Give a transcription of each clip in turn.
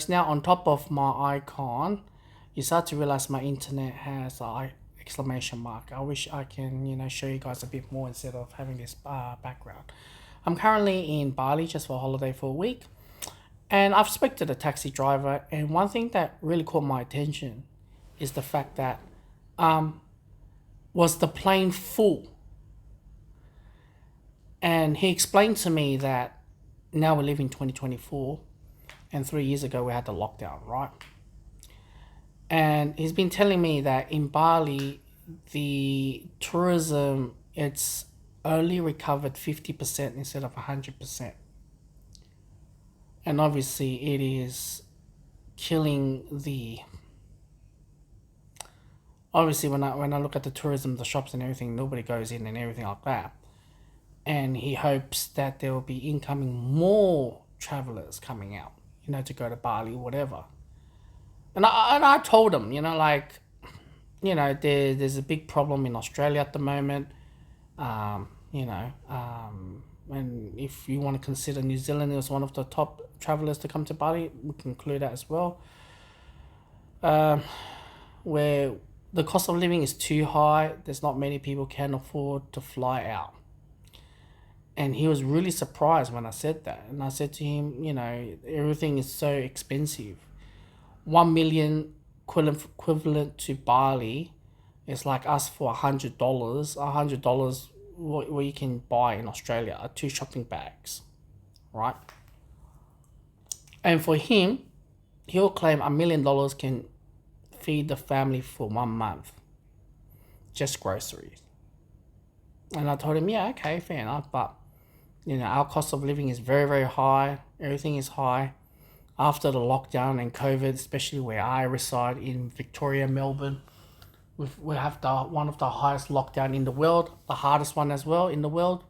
Now on top of my icon, you start to realize my internet has a exclamation mark. I wish I can, show you guys a bit more instead of having this background. I'm currently in Bali just for a holiday for a week, and I've spoke to the taxi driver, and one thing that really caught my attention is the fact that was the plane full, and he explained to me that now we live in 2024, and 3 years ago we had the lockdown, right? And he's been telling me that in Bali, the tourism, it's only recovered 50% instead of 100%. And obviously it is killing the, obviously when I look at the tourism, the shops and everything, nobody goes in and everything like that. And he hopes that there will be incoming more travelers coming out, to go to Bali or whatever. And I told him, there's a big problem in Australia at the moment. And if you want to consider New Zealand as one of the top travelers to come to Bali, we can include that as well. Where the cost of living is too high, there's not many people can afford to fly out. And he was really surprised when I said that. And I said to him, everything is so expensive. 1 million equivalent to Bali is like us for $100. $100 what you can buy in Australia are 2 shopping bags, right? And for him, he'll claim $1 million can feed the family for 1 month, just groceries. And I told him, yeah, okay, fair enough, but our cost of living is very, very high. Everything is high. After the lockdown and COVID, especially where I reside in Victoria, Melbourne, we have one of the highest lockdown in the world, the hardest one as well in the world,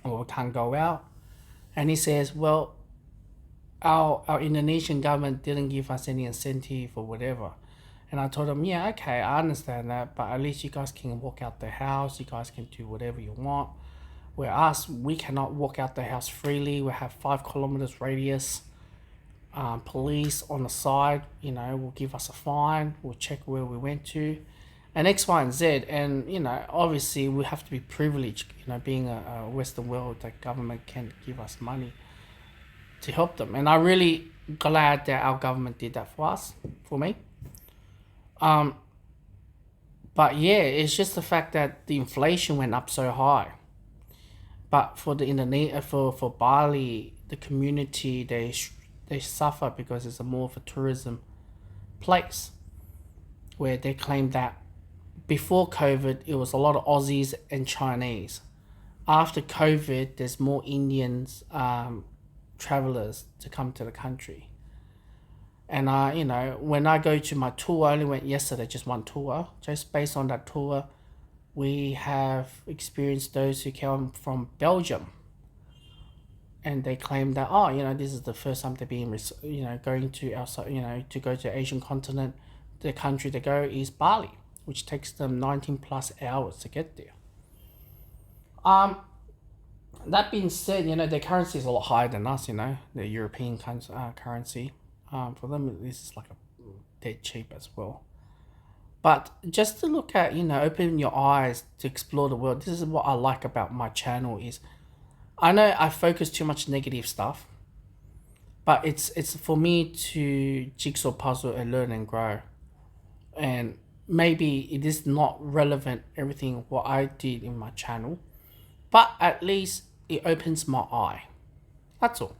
where we can't go out. And he says, well, our Indonesian government didn't give us any incentive or whatever. And I told him, yeah, okay, I understand that, but at least you guys can walk out the house, you guys can do whatever you want. Where us, we cannot walk out the house freely. We have 5 kilometers radius. Police on the side, will give us a fine. We'll check where we went to, and X, Y, and Z. And obviously we have to be privileged. Being a Western world, that government can give us money to help them. And I'm really glad that our government did that for me. But yeah, it's just the fact that the inflation went up so high. But for for Bali, the community, they suffer because it's more of a tourism place, where they claim that before COVID it was a lot of Aussies and Chinese. After COVID, there's more Indians travelers to come to the country. And when I go to my tour, I only went yesterday, just one tour. Just based on that tour, we have experienced those who came from Belgium, and they claim that this is the first time they're being going to outside, to go to Asian continent. The country they go is Bali, which takes them 19 plus hours to get there. That being said, their currency is a lot higher than us. The European currency. For them, this is like a dead cheap as well. But just to look at, open your eyes to explore the world. This is what I like about my channel is, I know I focus too much negative stuff, but it's for me to jigsaw puzzle and learn and grow. And maybe it is not relevant everything what I did in my channel, but at least it opens my eye. That's all.